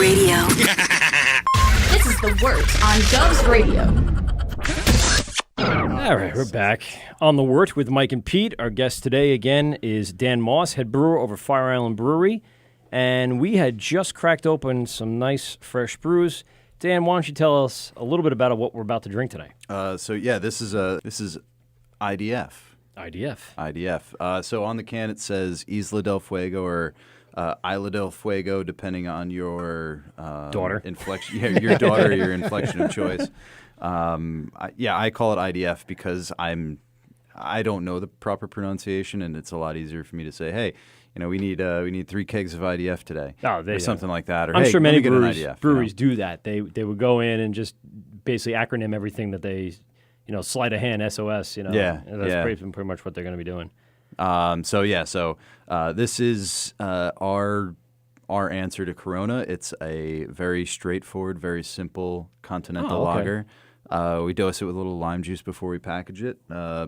Radio. This is the Wørt on Dove's Radio. All right, we're back on the Wørt with Mike and Pete. Our guest today again is Dan Moss, head brewer over Fire Island Brewery, and we had just cracked open some nice fresh brews. Dan, why don't you tell us a little bit about what we're about to drink today? This is IDF. IDF. So on the can it says Isla del Fuego or Isla del Fuego, depending on your daughter inflection. Yeah, your daughter, your inflection of choice. I call it IDF because I don't know the proper pronunciation, and it's a lot easier for me to say, hey, we need 3 kegs of IDF today, or something like that. Or I'm hey, sure many breweries do that. They would go in and just basically acronym everything that they, sleight of hand, SOS. That's pretty much what they're going to be doing. This is our answer to Corona. It's a very straightforward, very simple continental lager. We dose it with a little lime juice before we package it,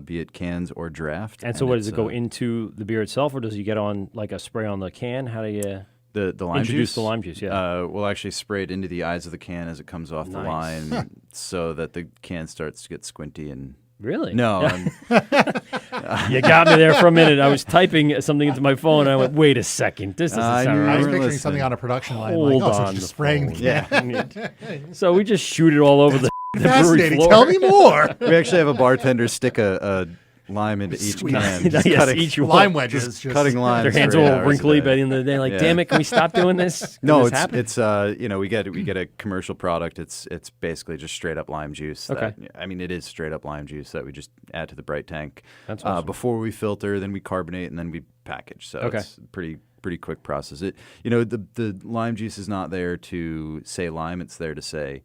be it cans or draft. And so, does it go into the beer itself, or does you get on like a spray on the can? How do you the lime introduce juice? The lime juice? Yeah, we'll actually spray it into the eyes of the can as it comes off the line, so that the can starts to get squinty and. Really? No. You got me there for a minute. I was typing something into my phone, and I went, wait a second. This doesn't sound right. I was picturing something on a production line. Hold so on. it's just spraying the can. Yeah. So we just shoot it all over the brewery Fascinating. floor. Tell me more. We actually have a bartender stick a lime into each can. Yes, cutting, each lime wedges. just cutting limes. Their hands are all wrinkly by the end of the day. Like, damn it, can we stop doing this? No, it's we get a commercial product. It's basically just straight up lime juice. Okay. It is straight up lime juice that we just add to the bright tank. That's awesome. Before we filter, then we carbonate, and then we package. So it's a pretty quick process. The lime juice is not there to say lime. It's there to say,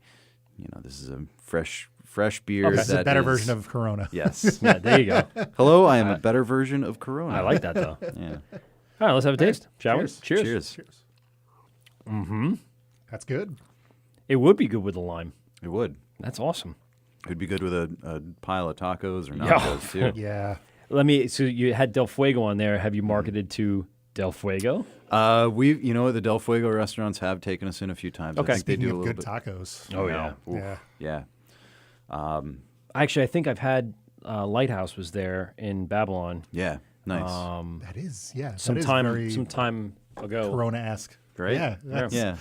this is a fresh beer. This is a better version of Corona. Yes. Yeah, there you go. Hello, I am a better version of Corona. I like that, though. Yeah. All right, let's have a taste, shall we? Cheers. Mm-hmm. That's good. It would be good with a lime. It would. That's awesome. It would be good with a pile of tacos or nachos, too. Yeah. So you had Del Fuego on there. Have you marketed to Del Fuego? The Del Fuego restaurants have taken us in a few times. Okay. I think Speaking they do of a good little bit. tacos. Oh, yeah. Oof. Yeah. Yeah. Actually, I think I've had Lighthouse was there in Babylon. Yeah. Nice. That is, yeah. Some time ago. Corona-esque. Right? Yeah. Yeah.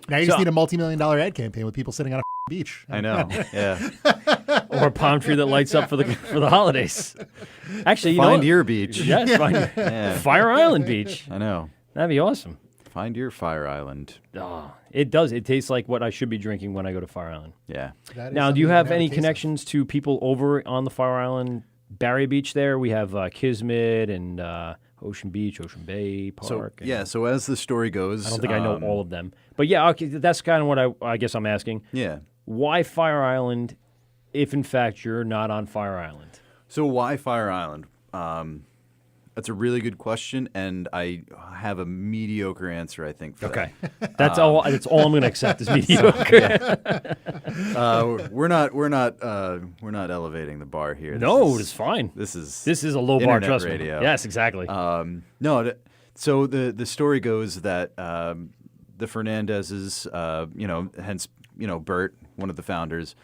Now you just need a multi-million-dollar ad campaign with people sitting on a beach. I know. Yeah. Or a palm tree that lights up for the holidays. Actually, Find your beach. Yes, Fire Island Beach. I know. That'd be awesome. Find your Fire Island. Oh, it does. It tastes like what I should be drinking when I go to Fire Island. Yeah. Now, do you have any connections to people over on the Fire Island Barrier Beach there? We have Kismet and Ocean Beach, Ocean Bay Park. So as the story goes... I don't think I know all of them. But yeah, okay, that's kind of what I guess I'm asking. Yeah. Why Fire Island if, in fact, you're not on Fire Island? So why Fire Island? That's a really good question, and I have a mediocre answer, I think, for that. That's all I'm going to accept is mediocre. We're not elevating the bar here. It's fine. This is a low bar, internet trust radio. me. Yes, exactly. So the story goes that the Fernandezes, hence Bert, one of the founders,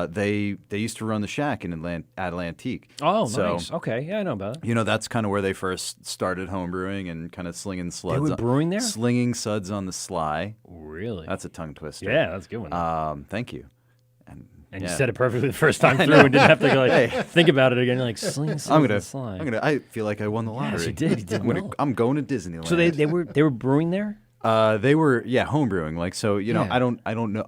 they used to run the Shack in Atlantique. Oh, nice. Okay, yeah, I know about it. That's kind of where they first started homebrewing and kind of slinging sluds. They were brewing there? Slinging suds on the sly. Really? That's a tongue twister. Yeah, that's a good one. Thank you. And you said it perfectly the first time through and didn't have to think about it again. You're like, sling suds on the sly. I feel like I won the lottery. Yes, you did. You did well. I'm going to Disneyland. So they were brewing there? They were homebrewing. I don't know.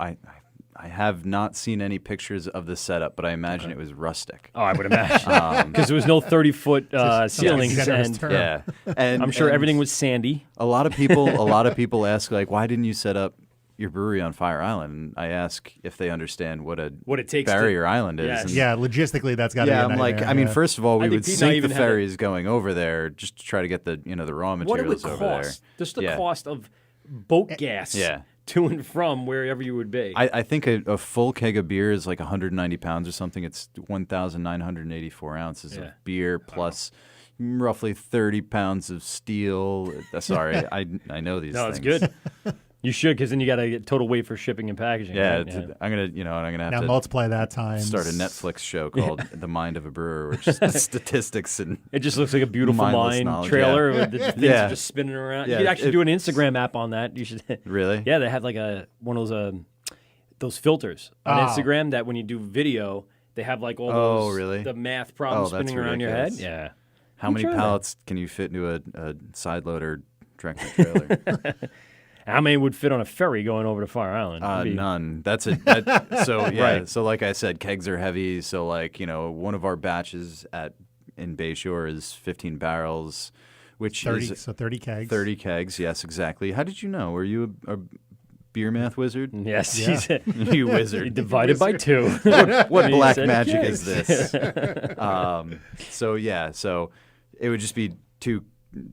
I have not seen any pictures of the setup, but I imagine it was rustic. Oh, I would imagine. Because there was no 30-foot ceilings. And I'm sure everything was sandy. A lot of people ask, why didn't you set up your brewery on Fire Island? And I ask if they understand what it takes barrier island is. Yes. Yeah, logistically, that's got to be a nightmare. First of all, we would sink the ferries going over there just to try to get the raw materials over there. Just the cost of boat gas. To and from wherever you would be. I think a full keg of beer is like 190 pounds or something. It's 1,984 ounces of beer plus roughly 30 pounds of steel. Sorry, I know these things. No, it's good. You should, because then you got to get total weight for shipping and packaging. Yeah, right? I'm gonna have Now to multiply that times. start a Netflix show called The Mind of a Brewer, which is statistics and It just looks like a beautiful mindless mind knowledge, trailer yeah. with the things Yeah. are just spinning around. Yeah, You could actually do an Instagram app on that. You should. really. Yeah, they have like one of those filters on Oh. Instagram that when you do video, they have like all Oh, those really? the math problems Oh, that's spinning around your head. ridiculous. Yeah. How many try that. pallets can you fit into a side loader tractor trailer? How many would fit on a ferry going over to Fire Island? It'd be- None. That's it. So yeah. Right. So like I said, kegs are heavy. So like one of our batches in Bayshore is 15 barrels, which 30, is so 30 kegs. 30 kegs. Yes, exactly. How did you know? Were you a beer math wizard? Yes. Yeah. He's You wizard. divided by 2. What He black said magic kegs. is this? So yeah. So it would just be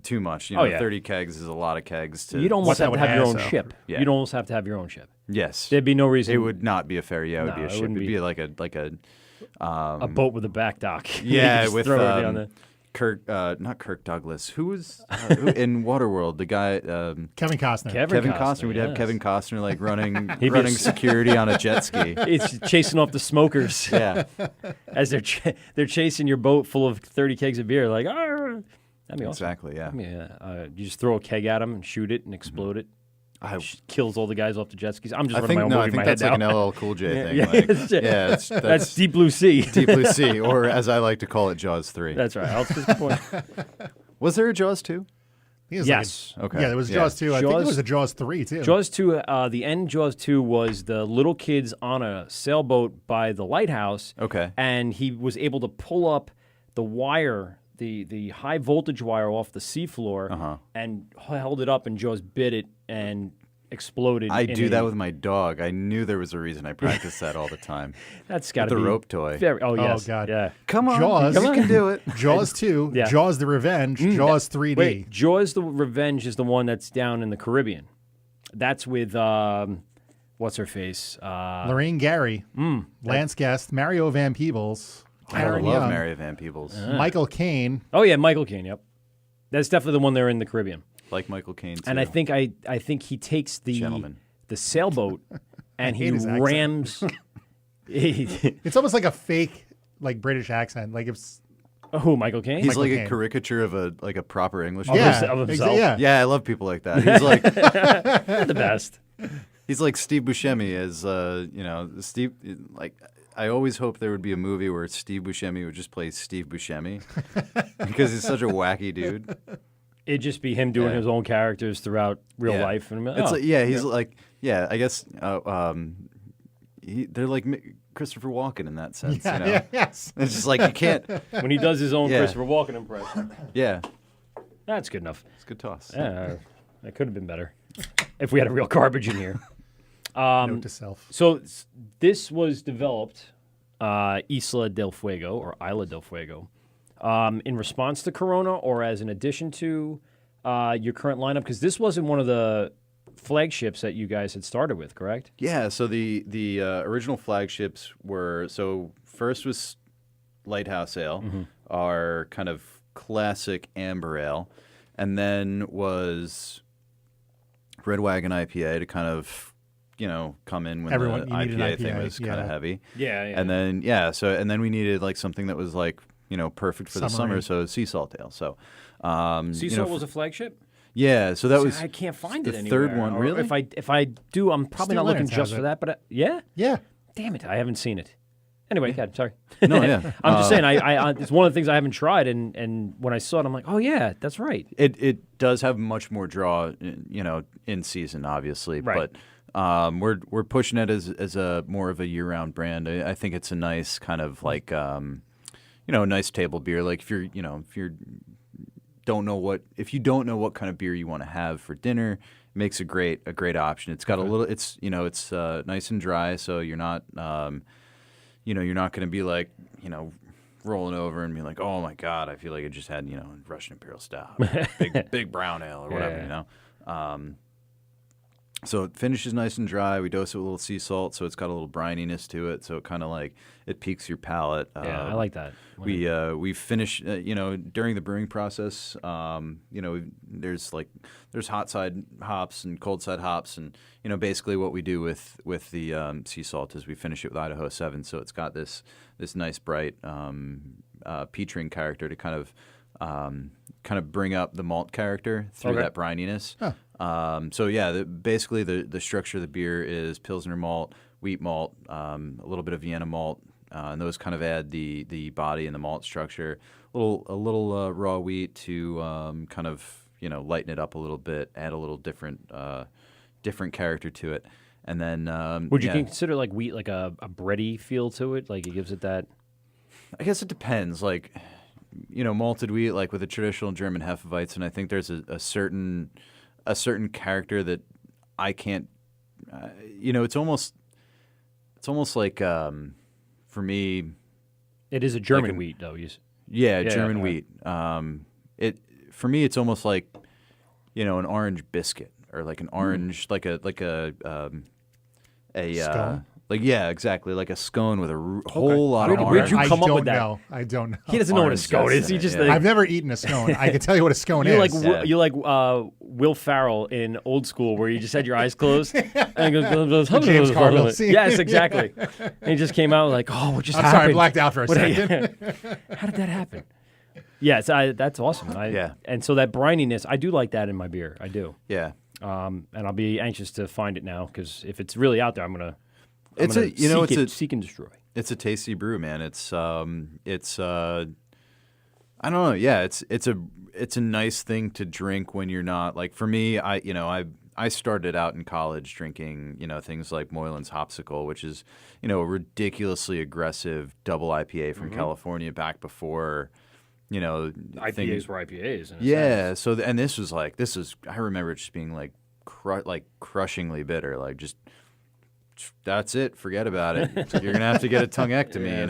too much. Oh, yeah. 30 kegs is a lot of kegs. You'd almost What have that to would have your add, own so. ship. Yeah. You'd almost have to have your own ship. Yes. There'd be no reason. It would not be a ferry. Yeah, it would be No, a it ship. wouldn't It'd be. be like a a boat with a back dock. yeah, You just with throw everything on there. Kirk, not Kirk Douglas. Who was in Waterworld? The guy, Kevin Costner. Kevin Costner. We'd have yes. Kevin Costner like running be a running s- security on a jet ski. It's chasing off the smokers Yeah, as they're chasing your boat full of 30 kegs of beer. Like, "Arr." That'd be awesome. exactly. Yeah, I mean, you just throw a keg at them and shoot it and explode it. I Kills all the guys off the jet skis. I'm just I running think my own I movie in think my that's head like now. an LL Cool J thing. Yeah, like, it's- yeah, That's Deep Blue Sea. Deep Blue Sea, or as I like to call it, Jaws 3. That's right. I'll just point. Was there a Jaws 2? He was Yes. Okay. Yeah, there was Yeah. Jaws 2. I think Jaws- there was a Jaws 3, too. Jaws 2, the end Jaws 2 was the little kids on a sailboat by the lighthouse. Okay. And he was able to pull up the wire, the high voltage wire off the seafloor and held it up, and Jaws bit it and exploded. I in do a- that with my dog. I knew there was a reason. I practiced that all the time. That's got to the be rope toy. Oh, yes. God. Yeah. Come on, Jaws. you can do it. Jaws 2, Yeah. Jaws the Revenge, Jaws 3D. Wait, Jaws the Revenge is the one that's down in the Caribbean. That's with, what's her face? Lorraine Gary, Lance Guest, Mario Van Peebles, I Karen love Young, Mary Van Peebles. Michael Caine. Oh, yeah, Michael Caine, yep. That's definitely the one there in the Caribbean. Like Michael Caine, too. And I think he takes Gentleman. the sailboat and he hate his accent. rams. It's almost like a fake, like British accent. Like it's Who, Michael Caine? He's Michael like Caine. a caricature of a proper English. yeah, of himself. yeah. Yeah, I love people like that. He's like the best. he's like Steve Buscemi as Steve. Like I always hoped there would be a movie where Steve Buscemi would just play Steve Buscemi because he's such a wacky dude. It'd just be him doing Yeah. his own characters throughout real Yeah. life. And It's like, he's like I guess they're like Christopher Walken in that sense. Yeah, you know? yeah, yes. It's just like you can't. when he does his own Yeah. Christopher Walken impression. Yeah, That's good enough. it's a good toss. Yeah, that could have been better if we had a real garbage in here. Note to self. So this was developed Isla del Fuego or Isla del Fuego in response to Corona or as an addition to your current lineup? Because this wasn't one of the flagships that you guys had started with, correct? Yeah, so the original flagships were first was Lighthouse Ale, our kind of classic amber ale, and then was Red Wagon IPA to kind of come in when Everyone- the you need an IPA thing IPA, was kind yeah. of heavy. Yeah, And then and then we needed like something that was like perfect for the Summery. summer, so sea salt ale. So Sea Salt was a flagship? yeah, so that was I can't find the it anywhere. third one. Or Really? If I do, I'm probably Stu not looking Leonard's just has for it. that. But yeah, Yeah. damn it, I haven't seen it. Anyway, yeah, sorry. No, yeah. I'm just saying, I it's one of the things I haven't tried, and when I saw it, I'm like, oh yeah, that's right. It does have much more draw, in season, obviously, Right. but we're pushing it as a more of a year-round brand. I think it's a nice kind of like nice table beer. Like if you don't know what kind of beer you want to have for dinner, it makes a great option. It's got a little, it's nice and dry, so you're not you're not going to be like rolling over and be like, oh my God, I feel like I just had Russian Imperial Stout, big brown ale or whatever, Yeah. So it finishes nice and dry. We dose it with a little sea salt, so it's got a little brininess to it. So it kind of like it piques your palate. Yeah, I like that. We finish, during the brewing process. There's hot side hops and cold side hops, and basically what we do with the sea salt is we finish it with Idaho 7. So it's got this nice bright peach ring character to kind of bring up the malt character through that brininess. Huh. Basically the structure of the beer is Pilsner malt, wheat malt, a little bit of Vienna malt, and those kind of add the body and the malt structure. A little raw wheat to kind of lighten it up a little bit, add a little different character to it, and then would you consider like wheat like a bready feel to it? Like it gives it that. I guess it depends. Like malted wheat, like with a traditional German Hefeweizen, I think there's a certain character that I can't. It's almost like for me. It is a German wheat, though. German wheat. For me, it's almost like an orange biscuit or like an orange, like a Scone? Exactly, like a scone with a whole lot of orange. Where'd you come up with that? I don't know. He doesn't know what a Orange scone is. zest in He it, just yeah. I've never eaten a scone. I can tell you what a scone you is. like Will Ferrell in Old School, where you just had your eyes closed and he goes James Carville scene. Yes, exactly. And he just came out like, "Oh, what just I'm happened?" sorry, I blacked out for a second. How did that happen? Yes, that's awesome. And so that brininess, I do like that in my beer. I do. Yeah. And I'll be anxious to find it now because if it's really out there, I'm gonna seek and destroy. It's a tasty brew, man. It's I don't know. Yeah, it's a nice thing to drink when you're not like. For me, I started out in college drinking things like Moylan's Hopsicle, which is a ridiculously aggressive double IPA from California back before IPAs were IPAs. Yeah. So and this was I remember it just being like crushingly bitter, like just. That's it. Forget about it. You're gonna have to get a tonguectomy.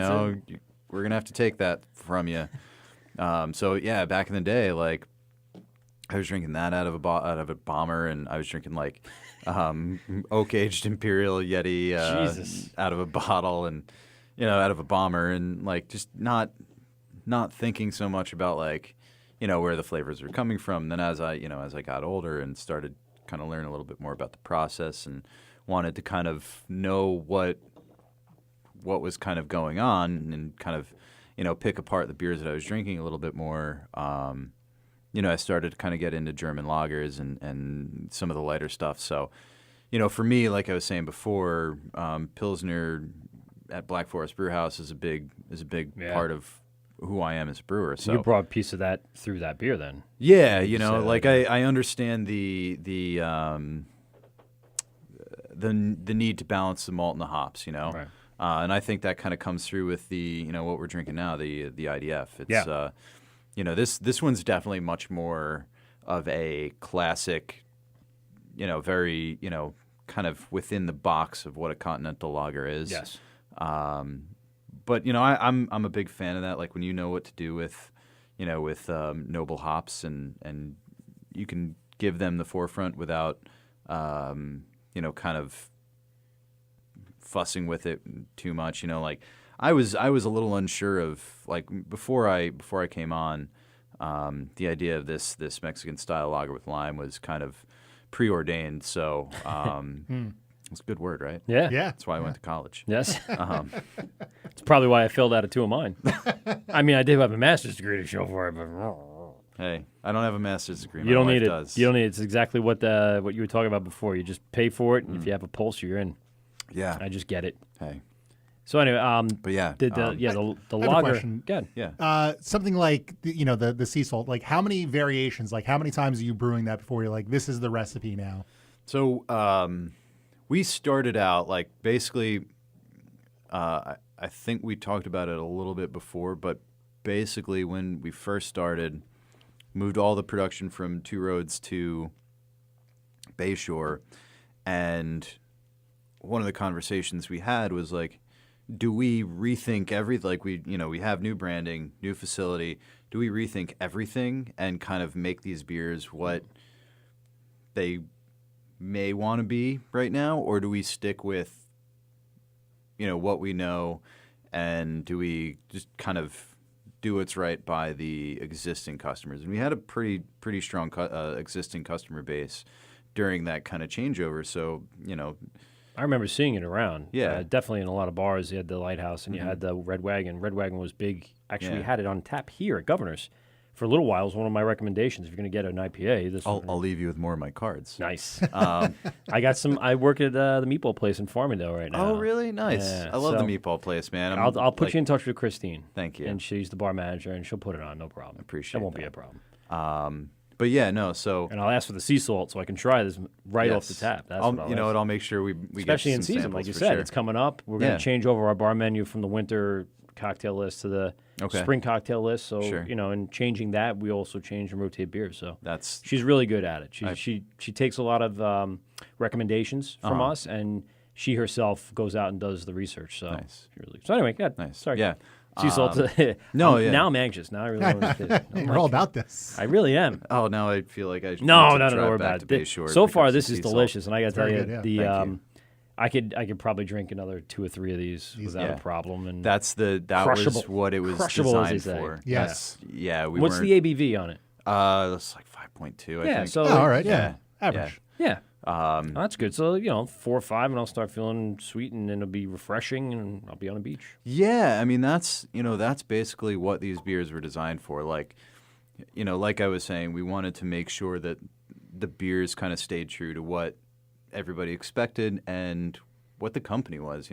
We're gonna have to take that from you. Back in the day, like I was drinking that out of a bomber, and I was drinking like oak aged Imperial Yeti out of a bottle, and out of a bomber, and like just not thinking so much about like where the flavors were coming from. Then as I got older and started kind of learning a little bit more about the process and wanted to kind of know what was kind of going on and kind of pick apart the beers that I was drinking a little bit more. I started to kind of get into German lagers and some of the lighter stuff. So, for me, like I was saying before, Pilsner at Black Forest Brewhouse is a big part of who I am as a brewer. So you brought a piece of that through that beer, then. Yeah, I understand the need to balance the malt and the hops, Right. And I think that kind of comes through with the what we're drinking now, the IDF. It's this one's definitely much more of a classic, very kind of within the box of what a continental lager is. Yes. But I'm a big fan of that. Like when you know what to do with noble hops and you can give them the forefront without kind of fussing with it too much. Like I was a little unsure of like before I came on, the idea of this Mexican style lager with lime was kind of preordained. So it's a good word, right? Yeah. That's why I went to college. Yes. It's probably why I failed out of 2 of mine. I mean, I did have a master's degree to show for it, but. Hey, I don't have a master's degree. You don't need it. Does. You don't need it. It's exactly what you were talking about before. You just pay for it, and if you have a pulse, you're in. Yeah. I just get it. Hey. So anyway, but yeah, the I have a lager. question. Good. Yeah. Something like the sea salt. Like how many variations? Like how many times are you brewing that before you're like, this is the recipe now? So we started out like basically. I think we talked about it a little bit before, but basically when we first started, moved all the production from Two Roads to Bayshore, and one of the conversations we had was like, do we rethink everything? Like we have new branding, new facility. Do we rethink everything and kind of make these beers what they may want to be right now, or do we stick with, what we know, and do we just kind of do what's right by the existing customers? And we had a pretty strong existing customer base during that kind of changeover. So, I remember seeing it around. Yeah. Definitely in a lot of bars. You had the Lighthouse and you had the Red Wagon. Red Wagon was big. Actually, we had it on tap here at Governor's. For a little while, it was one of my recommendations. If you're going to get an IPA, this I'll leave you with more of my cards. Nice. I got some. I work at the meatball place in Farmingdale right now. Oh, really? Nice. Yeah, I love so the meatball place, man. I'll put you in touch with Christine. Thank you. And she's the bar manager, and she'll put it on. No problem. Appreciate that. Won't be that. a problem. But yeah, no. So And I'll ask for the sea salt so I can try this right off the tap. That's what I'll ask. I'll make sure we Especially get in some season, samples like you for said, sure. it's coming up. We're going to change over our bar menu from the winter cocktail list to the spring cocktail list. So and changing that, we also change and rotate beers. So she's really good at it. She takes a lot of recommendations from us, and she herself goes out and does the research. So nice. So anyway, yeah, nice. Sorry, Yeah. Sea salt. No, yeah. Now I'm anxious. Now I really want to. We're all about this. I really am. Oh, now I feel like I should No, drive worry back about to it. Bay Shore So to far, pick up this some is sea salt. delicious, and I got to tell Very you, good, Thank you. I could probably drink another 2 or 3 of these without a problem. And that was crushable. what it was Crushable, as they designed say. for. Yes. Yeah. We what's weren't, the ABV on it? That's like 5.2. I Yeah, think. so Oh, all right. Yeah. Average. yeah. That's good. So 4 or 5, and I'll start feeling sweet, and it'll be refreshing, and I'll be on the beach. Yeah, I mean that's basically what these beers were designed for. Like, like I was saying, we wanted to make sure that the beers kind of stayed true to what everybody expected and what the company was.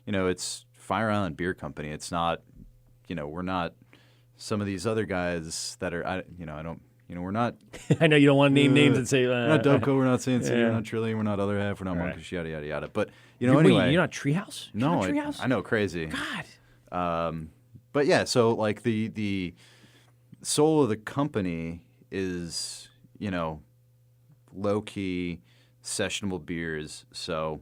It's Fire Island Beer Company. It's not, we're not some of these other guys that are, I don't. We're not. I know you don't want to name names and say. We're not Dubco, we're not San City, we're not Trillium, we're not Other Half, we're not Monkish, yada yada yada. But anyway, you're not Treehouse. You're no, not Treehouse? I know, crazy. God. But yeah, so like the soul of the company is low key sessionable beers. So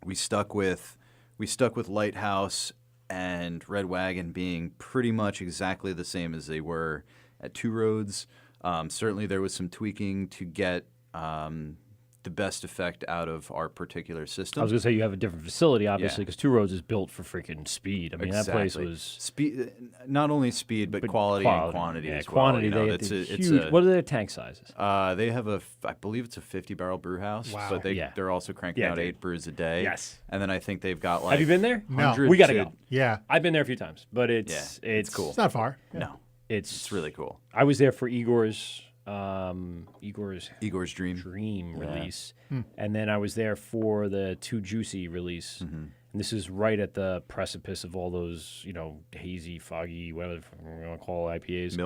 we stuck with Lighthouse and Red Wagon being pretty much exactly the same as they were at Two Roads. Certainly there was some tweaking to get the best effect out of our particular system. I was going to say you have a different facility, obviously, because Two Roads is built for freaking speed. I mean, that place was speed, not only speed but quality and quantity as well. Quantity. It's huge. What are their tank sizes? They have I believe it's a 50-barrel brew house. Wow. But they're also cranking out 8 brews a day. Yes. And then I think they've got like. Have you been there? No. We got to go. Yeah. I've been there a few times, but it's cool. It's not far. No, It's really cool. I was there for Igor's Dream release, and then I was there for the Too Juicy release. And this is right at the precipice of all those, hazy, foggy, whatever you want to call IPAs.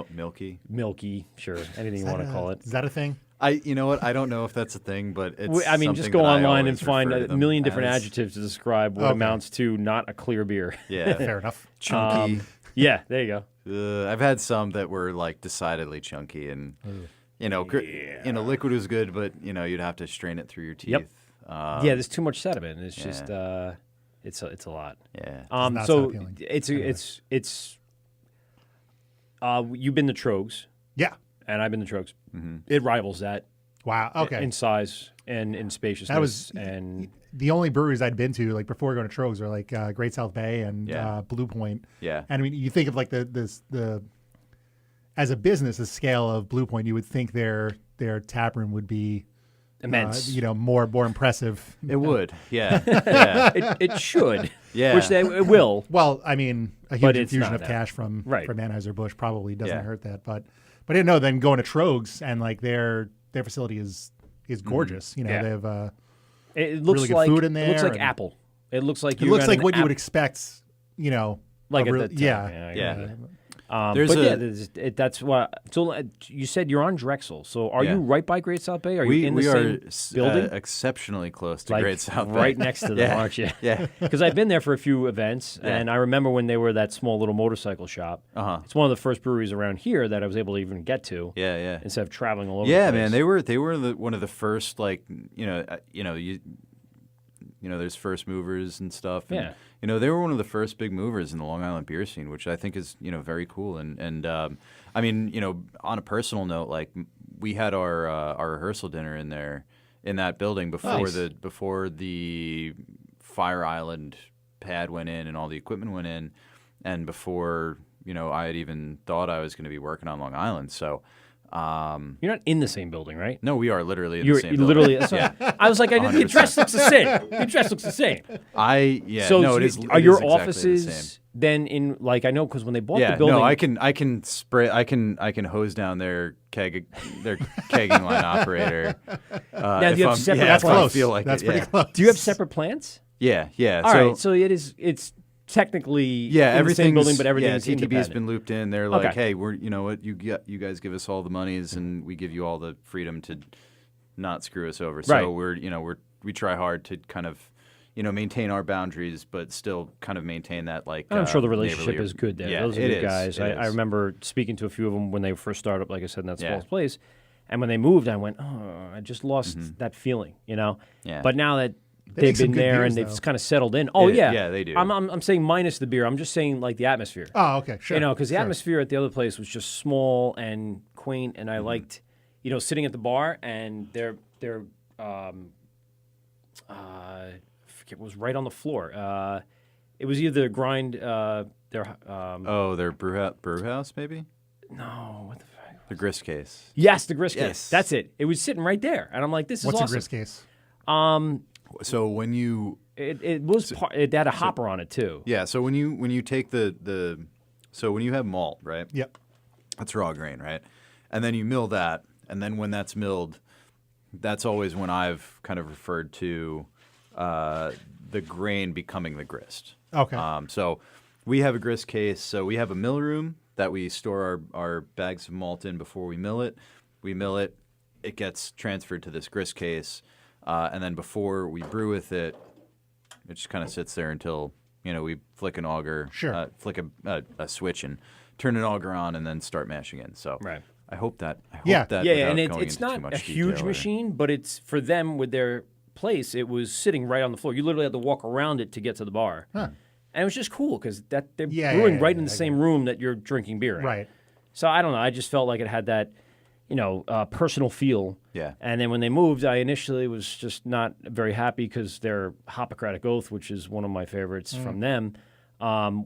Milky, sure, anything you want to call it. Is that a thing? You know what? I don't know if that's a thing, but it's. I mean, just something go that I online and always find refer a to million them different as. adjectives to describe what amounts to not a clear beer. Yeah, Fair enough. chunky. Yeah, there you go. I've had some that were like decidedly chunky, and liquid was good, but you'd have to strain it through your teeth. Yep. Yeah, there's too much sediment. It's just it's a lot. Yeah. not So appealing. it's you've been to Trogs, Yeah. and I've been to Trogs. It rivals that Wow. Okay. in size and in spaciousness. That was and the only breweries I'd been to, like before going to Trogs, were like Great South Bay and Blue Point. Yeah. And I mean, you think of like the as a business, the scale of Blue Point, you would think their tap room would be immense. more impressive. It would. Yeah. Yeah. It should. Yeah. Which it will. Well, I mean, a But huge it's infusion not of that. cash from Anheuser-Busch probably doesn't Yeah. hurt that. But then going to Trogs and like their facility is gorgeous. Yeah. They have It looks really good like food in It looks there like and- Apple. It looks like it looks like what you would expect. like a at real- the time. yeah. Yeah. That's what. So you said you're on Drexel. So are Yeah. you right by Great South Bay? Are you in the we same are building? exceptionally close to Like, Great South Bay. right next to them, aren't you? Yeah. Because I've been there for a few events, and I remember when they were that small little motorcycle shop. It's one of the first breweries around here that I was able to even get to. Yeah. Yeah. Instead of traveling all over. Yeah, the place. man, they were one of the first, like, there's first movers and stuff. And, Yeah. they were one of the first big movers in the Long Island beer scene, which I think is very cool. And I mean, on a personal note, like we had our rehearsal dinner in there, in that building before Nice. before the Fire Island pad went in and all the equipment went in, and before I had even thought I was going to be working on Long Island. So. You're not in the same building, right? No, we are literally in You're the same literally. building. Yeah. I was like, the address looks the same. The address looks the same. So So it is. Are it your is exactly the offices same. then in like I know because when they bought Yeah, the building, no, I can spray. I can hose down their kegging line operator. Now, do you have separate That's if I close. feel like That's it, pretty yeah. close. do you have separate plants? Yeah. All right, so it's technically in the same everything's building, but everything's TTB's independent. been looped in. They're like, Okay. hey, we're you guys give us all the monies and we give you all the freedom to not screw us over. So Right. we try hard to kind of maintain our boundaries, but still kind of maintain that like. I'm sure the relationship neighborly- is good there. Yeah, Those are it good is, guys. it I is. remember speaking to a few of them when they first started up, like I said, in that small Yeah. place. And when they moved, I went, I just lost that feeling, Yeah. But now that They they've make some been good there beers, and they've though. kind of settled in. Oh, Yeah, yeah. yeah, they do. I'm saying minus the beer. I'm just saying like the atmosphere. Oh, okay, sure. Because the sure. atmosphere at the other place was just small and quaint, and I liked, sitting at the bar and their I forget what was right on the floor. It was either grind their their brew house maybe no what the fuck? the grist case. Yes, the grist case. Yes. That's it. It was sitting right there, and I'm like, this is What's awesome. a grist case? So when you It was it had a hopper on it too. so when you take so when you have malt, right? Yep. That's raw grain, right? And then you mill that, and then when that's milled, that's always when I've kind of referred to the grain becoming the grist. Okay. So we have a grist case. So we have a mill room that we store our bags of malt in before we mill it. We mill it. It gets transferred to this grist case. And then before we brew with it, it just kind of sits there until, we flick an auger, Sure. flick a switch and turn an auger on and then start mashing in. So Right. I hope that Yeah. that Yeah, without and going it's into too not much a huge detail or- machine, but it's for them with their place. It was sitting right on the floor. You literally had to walk around it to get to the bar, and it was just cool because they're Yeah, brewing yeah, right yeah, in the I same room that you're drinking beer in. Right. So I don't know. I just felt like it had that, personal feel. Yeah. And then when they moved, I initially was just not very happy because their Hippocratic Oath, which is one of my favorites from them,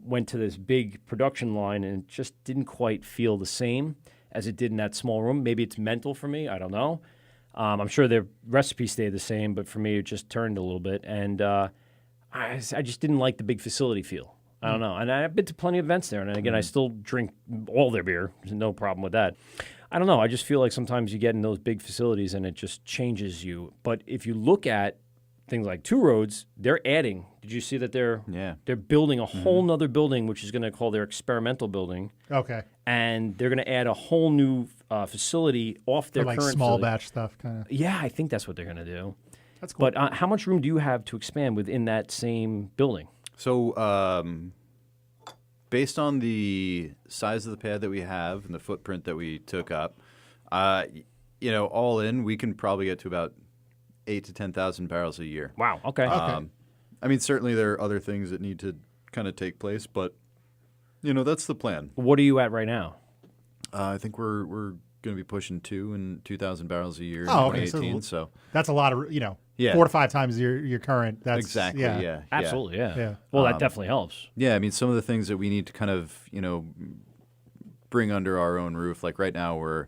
went to this big production line and it just didn't quite feel the same as it did in that small room. Maybe it's mental for me. I don't know. I'm sure their recipe stayed the same, but for me, it just turned a little bit. And I just didn't like the big facility feel. I don't know. And I've been to plenty of events there. And again, I still drink all their beer. There's no problem with that. I don't know. I just feel like sometimes you get in those big facilities and it just changes you. But if you look at things like Two Roads, they're adding. Did you see that they're building a whole nother building, which is going to call their experimental building. Okay. And they're going to add a whole new facility off their For like current small facility. batch stuff, kind of. Yeah, I think that's what they're going to do. That's cool. But how much room do you have to expand within that same building? So, based on the size of the pad that we have and the footprint that we took up, all in, we can probably get to about 8,000 to 10,000 barrels a year. Wow. Okay. I mean, certainly there are other things that need to kind of take place, but that's the plan. What are you at right now? I think we're going to be pushing 2,000 barrels a year in Oh, okay. 2018. So That's a lot of, Yeah. 4 to 5 times your current. That's exactly, Yeah. yeah. Absolutely. Yeah. Yeah. Well, that definitely helps. Yeah, I mean, some of the things that we need to kind of, bring under our own roof. Like right now, we're,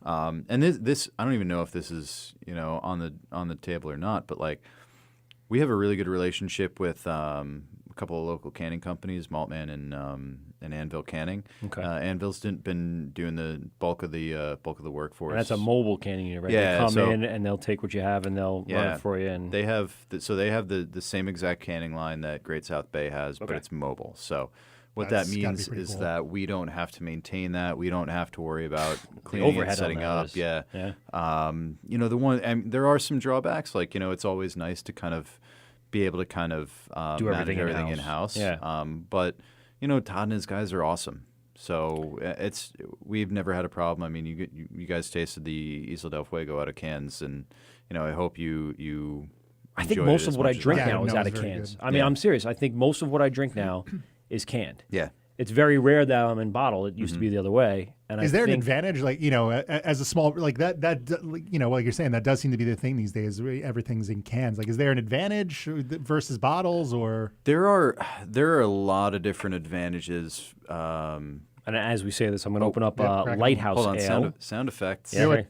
and this I don't even know if this is, on the table or not. But like, we have a really good relationship with a couple of local canning companies, Maltman and Anvil Canning. Okay. Anvil's been doing the bulk of the work for And us. that's a mobile canning unit, right? Yeah, They come so- in and they'll take what you have and they'll run it for you. And They have the same exact canning line that Great South Bay has, but Okay. it's mobile. So what That's that gotta be means pretty is cool. that we don't have to maintain that. We don't have to worry about cleaning overhead and on setting that up. is- Yeah. yeah. The one and there are some drawbacks. Like it's always nice to kind of be able to kind of Do manage everything everything in-house. in-house. Yeah. But Todd and his guys are awesome. So we've never had a problem. I mean, you guys tasted the Isla del Fuego out of cans, and I hope you. I think enjoyed it most as of what I much as drink Yeah, now is no, out it's of very cans. good. I mean, Yeah. I'm serious. I think most of what I drink now is canned. Yeah. It's very rare that I'm in bottle. It used to be the other way. And Is I there an think, advantage, like, as a small, like that, like you're saying, that does seem to be the thing these days. Everything's in cans. Like, is there an advantage versus bottles, or? There are a lot of different advantages. And as we say this, I'm going to open up crack it. Lighthouse Hold on, Ale. sound effects. Yeah, right.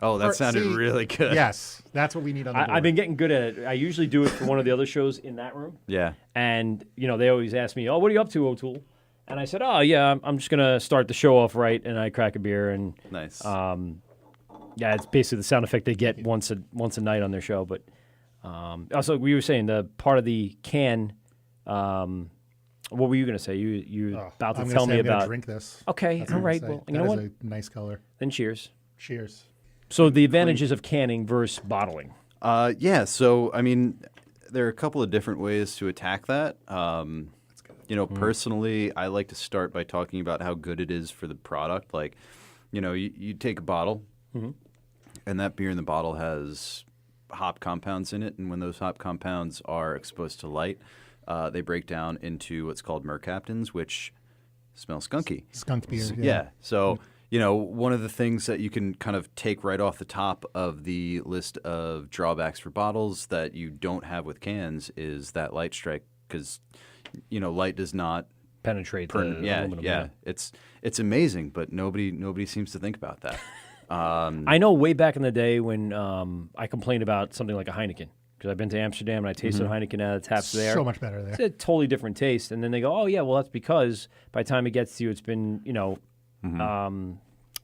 Oh, that sounded see, really good. Yes, that's what we need on the board. I've been getting good at it. I usually do it for one of the other shows in that room. Yeah. And, they always ask me, oh, what are you up to, O'Toole? And I said, oh, yeah, I'm just going to start the show off right. And I crack a beer. And Nice. yeah, it's basically the sound effect they get once a night on their show. But also, we were saying the part of the can, what were you going to say? You about to tell me I'm gonna about. drink this. Okay, That's all what I'm right. gonna Well, say. you know That what? is a nice color. Then cheers. Cheers. So the advantages of canning versus bottling. Yeah. So, I mean, there are a couple of different ways to attack that. Personally, I like to start by talking about how good it is for the product. Like, you take a bottle, and that beer in the bottle has hop compounds in it. And when those hop compounds are exposed to light, they break down into what's called mercaptans, which smell skunky. Skunk beer. Yeah. So, one of the things that you can kind of take right off the top of the list of drawbacks for bottles that you don't have with cans is that light strike, because, light does not Penetrate the yeah, aluminum. yeah. It's amazing, but nobody seems to think about that. I know way back in the day when I complained about something like a Heineken, because I've been to Amsterdam and I tasted Heineken out of the taps there. So much better there. It's a totally different taste. And then they go, oh, yeah, well, that's because by the time it gets to you, it's been,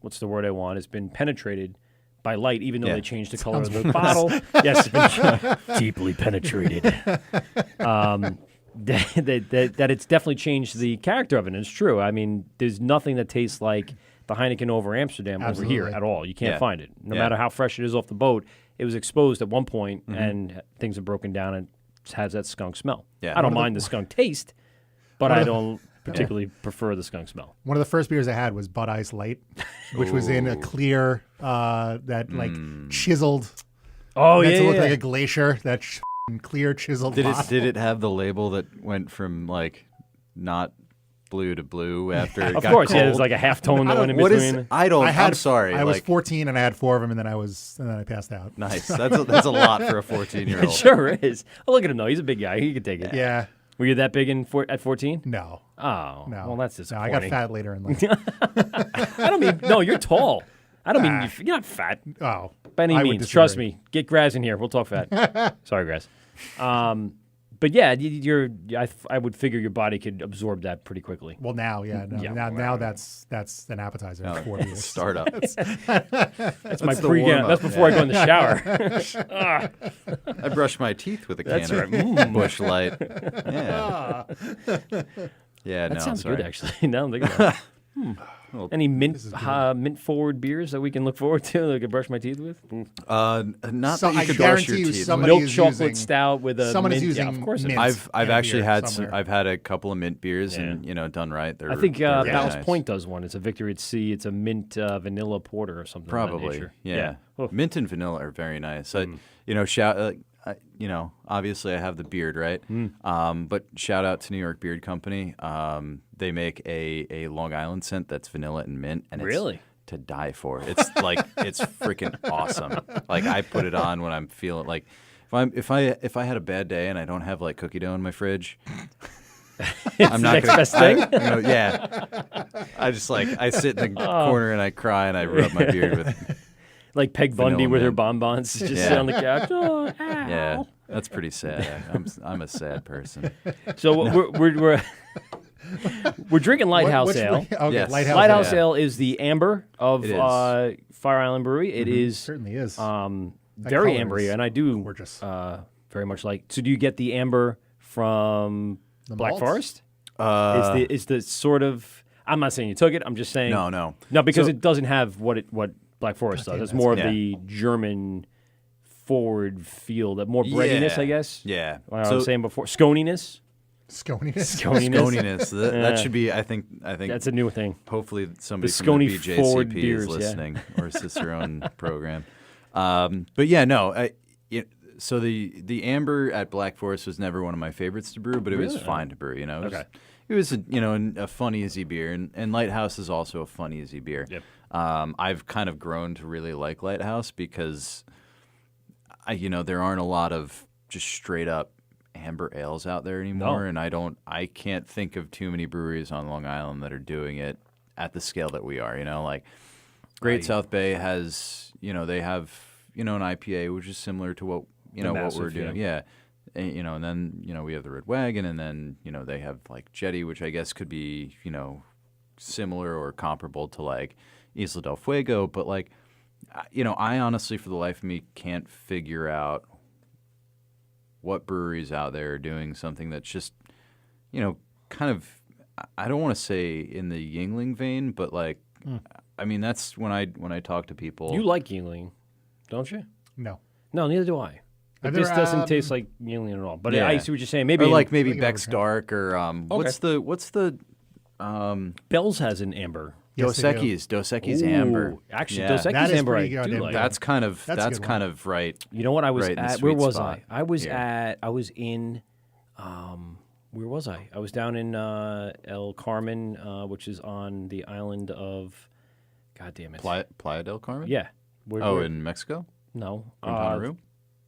what's the word I want? It's been penetrated by light, even though they changed the color of the bottle. Yes, it's been deeply penetrated. That it's definitely changed the character of it. And it's true. I mean, there's nothing that tastes like the Heineken over Amsterdam Absolutely. over here at all. You can't Yeah. find it. No Yeah. matter how fresh it is off the boat, it was exposed at one point and things have broken down and it has that skunk smell. Yeah. I don't mind the skunk taste, but I don't particularly prefer the skunk smell. One of the first beers I had was Bud Ice Light, which was in a clear, chiseled. Oh, meant yeah, to look yeah. like a glacier. That clear chiseled. bottle. Did it have the label that went from like not blue to blue after it Of got course, cold? yeah, there's like a half tone that went in What is? between. I'm sorry. I was like, 14 and I had 4 of them, and then I passed out. nice. That's a lot for a 14-year-old. It sure is. Oh, look at him, though. He's a big guy. He could take it. Yeah. Were you that big at 14? No. Oh, No. well, that's No, disappointing. I got fat later in life. I don't mean, no, you're tall. I don't mean, you're not fat Oh. by any I would means. Trust disagree. me. Get Graz in here. We'll talk fat. Sorry, Graz. But yeah, I would figure your body could absorb that pretty quickly. Well, now, yeah. No, Yeah, now that's an appetizer for beers. Startup. That's my the pre-game. warm-up, That's before I go in the shower. I brush my teeth with a can That's of right. Bush Light. Yeah. Yeah. That no, sounds sorry. good, actually. Now I'm thinking about it. Any mint forward beers that we can look forward to that I could brush my teeth with? Not So that you I could brush your guarantee you teeth. somebody Milk is chocolate using- stout with a someone is mint. using Yeah, of course it mint. is. I've and actually beer had somewhere. I've had a couple of mint beers Yeah. and done right. They're I think they're very Ballast nice. Point does one. It's a Victory at Sea. It's a mint vanilla porter or something. of that Probably, nature. yeah. Oh. Mint and vanilla are very nice. Obviously I have the beard, right? But shout out to New York Beard Company. They make a Long Island scent that's vanilla and mint, and Really? it's to die for. It's like it's freaking awesome. Like I put it on when I'm feeling like if I had a bad day and I don't have like cookie dough in my fridge. I'm not next gonna, best thing? I just I sit in the corner and I cry and I rub my beard with. Like Peg Bundy Vanilla with her mint. bonbons, just Yeah. sit on the couch. Oh, ow. Yeah, that's pretty sad. I'm a sad person. So we're drinking Lighthouse Which- Ale. Okay, Yes. Lighthouse Ale. Ale is the amber of It is. Fire Island Brewery. It is certainly is. very color ambery, is and I do gorgeous. very much like. So do you get the amber from Black malts? Forest? Is the sort of? I'm not saying you took it. I'm just saying No. No, because So- it doesn't have what Black Forest does. damn, It's that's more of good. the German forward feel, that more breadiness, I guess. Yeah. What I was saying before, sconiness. Sconiness. Sconiness. That should be. I think. That's a new thing. Hopefully somebody The from the Scony forward BJCP beers, is yeah. listening or it's their own program. But yeah, no. So the amber at Black Forest was never one of my favorites to brew, but it was fine to brew. It was, Okay. a fun, easy beer, and Lighthouse is also a fun, easy beer. Yep. I've kind of grown to really like Lighthouse because, there aren't a lot of just straight up amber ales out there anymore, and I can't think of too many breweries on Long Island that are doing it at the scale that we are. Like Great South Bay has, they have, an IPA which is similar to what what we're doing. Yeah. And then, we have the Red Wagon, and then, they have like Jetty, which I guess could be, similar or comparable to like Isla del Fuego. But like, I honestly, for the life of me, can't figure out what breweries out there are doing something that's just, kind of, I don't want to say in the Yingling vein, but like, I mean, that's when I talk to people. You like Yingling, don't you? No. No, neither do I. But this doesn't taste like Yingling at all. But yeah. I see what you're saying. Maybe maybe Beck's Dark or what's the Bell's has an amber. Yes, Dos Equis Amber. Actually, Yeah. Dos Equis That is Amber I pretty do goddamn like. good. That's kind of That's a good one. right. You know what I was right in the at? Where sweet was spot I? I was here. where was I? I was down in El Carmen, which is on the island of, God damn it. Playa del Carmen? Yeah. In Mexico? No. Quintana Roo?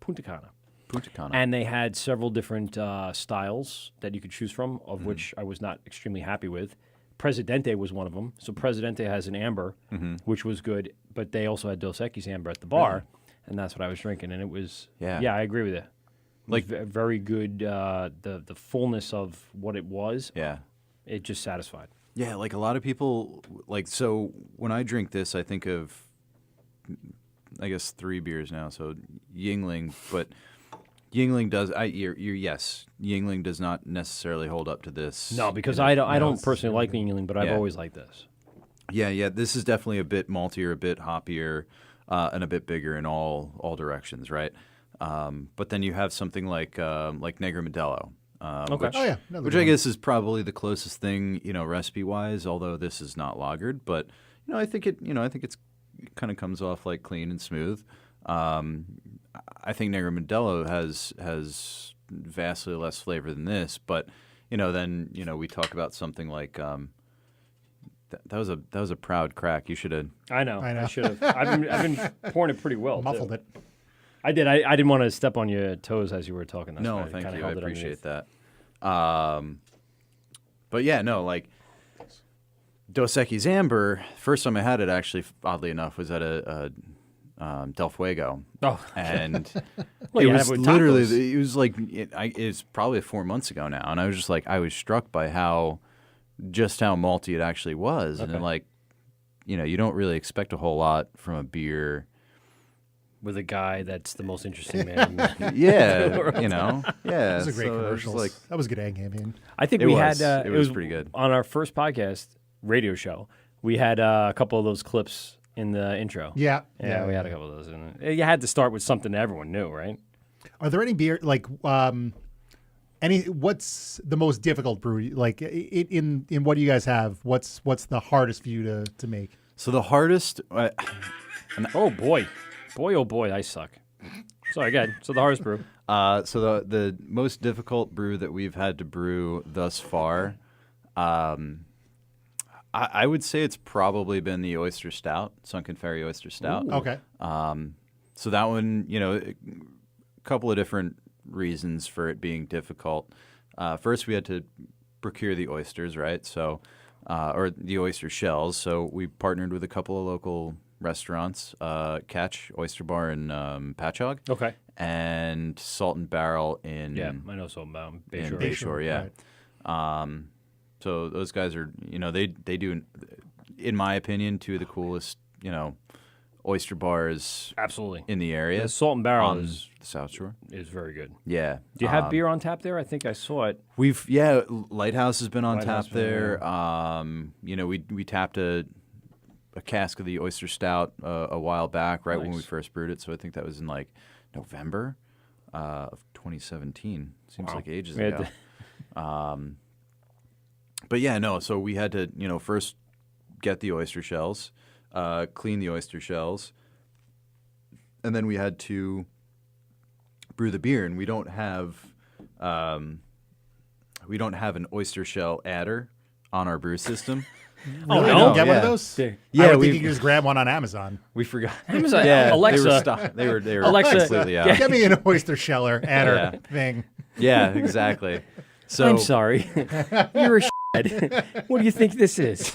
Punta Cana. Punta Cana. And they had several different styles that you could choose from, of which I was not extremely happy with. Presidente was one of them. So Presidente has an amber, which was good, but they also had Dos Equis amber at the bar, and that's what I was drinking, and it was I agree with you. Like very good. The fullness of what it was. Yeah. It just satisfied. Yeah, like a lot of people so when I drink this, I think of I guess 3 beers now. So Yingling, but Yingling does. Yingling does not necessarily hold up to this. No, because I don't personally like Yingling, but I've always liked this. Yeah. This is definitely a bit maltier, a bit hoppier, and a bit bigger in all directions, right? But then you have something like Negro Modelo, which I guess is probably the closest thing, recipe wise. Although this is not lagered, but I think it kind of comes off like clean and smooth. I think Negro Modelo has vastly less flavor than this, but then we talk about something like that was a proud crack. You should have. I know. I should have. I've been pouring it pretty well. Muffled too. it. I did. I didn't want to step on your toes as you were talking. That's why Thank kinda you. I held it appreciate underneath. that. But yeah, no, like Dos Equis Amber. First time I had it, actually, oddly enough, was at a Del Fuego. Oh, And well, it you was have it with literally, tacos. it was like, it's probably 4 months ago now. And I was just like, I was struck by how malty it actually was. And then like, you don't really expect a whole lot from a beer. with a guy that's the most interesting man. Yeah, yeah. That was a great so commercial. Like, That was a good ad campaign. I think It we was. had. It was pretty good. On our first podcast radio show. We had a couple of those clips in the intro. Yeah. Yeah, we had a couple of those. And you had to start with something everyone knew, right? Are there any beer what's the most difficult brew? Like in what do you guys have? What's the hardest for you to make? so the hardest, Oh boy, oh boy, I suck. Sorry, go ahead. So the hardest brew. so the most difficult brew that we've had to brew thus far, I would say it's probably been the Oyster Stout, Sunken Ferry Oyster Stout. Ooh. Okay. So that one, a couple of different reasons for it being difficult. First, we had to procure the oysters, right? So, or the oyster shells. So we partnered with a couple of local restaurants, Catch Oyster Bar in Patchogue, Okay. and Salt and Barrel in Yeah, I know something about him. in Bayshore. Bayshore, yeah. Right. So those guys are, they do, in my opinion, two of the coolest, oyster bars Absolutely. in the area. The Salt and Barrel on is the South Shore. very good. Yeah. Do you have beer on tap there? I think I saw it. Lighthouse has been on Lighthouse tap has been, there. We tapped a cask of the Oyster Stout a while back, right when we Nice. first brewed it. So I think that was in like November of 2017. Seems Wow. like ages We had ago. But yeah, no. So we had to, first get the oyster shells, clean the oyster shells, and then we had to brew the beer. And we don't have, we don't have an oyster shell adder on our brew system. Oh, Really? no? Don't get one of Yeah. those? Yeah, I would we- think you could just grab one on Amazon. We forgot. Amazon- yeah, Alexa. They were Alexa, completely out. Get me an oyster sheller adder Yeah. thing. Yeah, exactly. So I'm sorry. You're a shit. What do you think this is?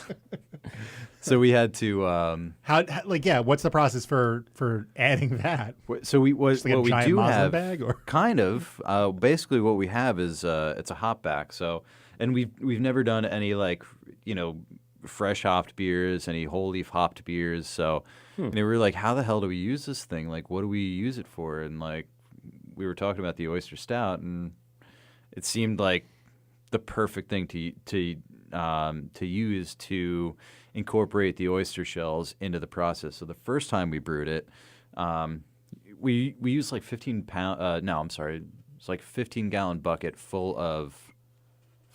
So we had to. What's the process for adding that? So Just like a what we giant do Moslem have, bag, or kind of. Basically, what we have is it's a hop back. So, and we've never done any fresh hopped beers, any whole leaf hopped beers. So, we were like, how the hell do we use this thing? Like, what do we use it for? And like, we were talking about the oyster stout, and it seemed like the perfect thing to use to incorporate the oyster shells into the process. So the first time we brewed it, we used like 15 pound. No, I'm sorry, it's like 15-gallon bucket full of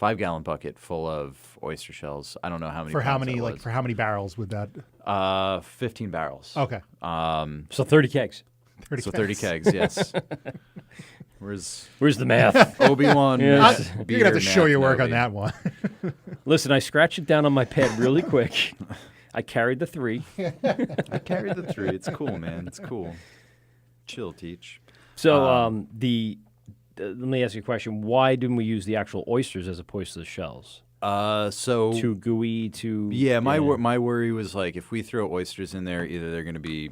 5-gallon bucket full of oyster shells. I don't know how many. for how pounds many that was. for how many barrels would that? 15 barrels. Okay, So 30 kegs. 30 So 30 kegs, yes. Where's Where's the math? Obi-Wan? Yes. you're gonna have to show your work on Novi. that one. Listen, I scratched it down on my pad really quick. I carried the 3. I carried the 3. It's cool, man. It's cool. Chill, Teach. So let me ask you a question. Why didn't we use the actual oysters as opposed to the shells? So Too gooey, too... yeah, my worry was like if we throw oysters in there, either they're going to be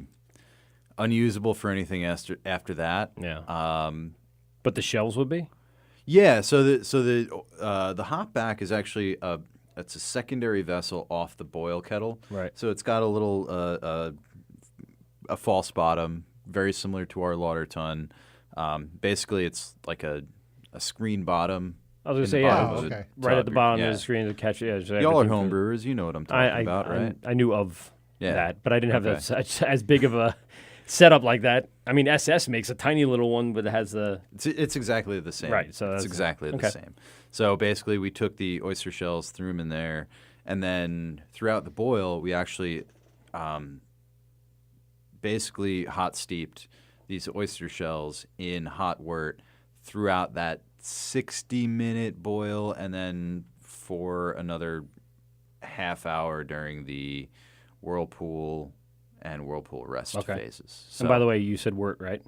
unusable for anything after that. Yeah. But the shells would be? Yeah. So the hop back is actually it's a secondary vessel off the boil kettle. Right. So it's got a little a false bottom, very similar to our lauter tun. Basically, it's like a screen bottom. I was going to in say, the yeah. bottom of a okay. Right at the tub. bottom Yeah. of the screen to catch it. Yeah, Y'all are everything home for- brewers. You know what I'm talking about, right? I knew of Yeah. that, but I didn't have Okay. that such as big of a setup like that. I mean, SS makes a tiny little one, but it has the... It's exactly the same. Right, so it's that's- exactly okay. the same. So basically, we took the oyster shells, threw them in there, and then throughout the boil, we actually basically hot steeped these oyster shells in hot wort throughout that 60-minute boil, and then for another half hour during the whirlpool and whirlpool rest Okay. phases. So, And by the way, you said wort, right?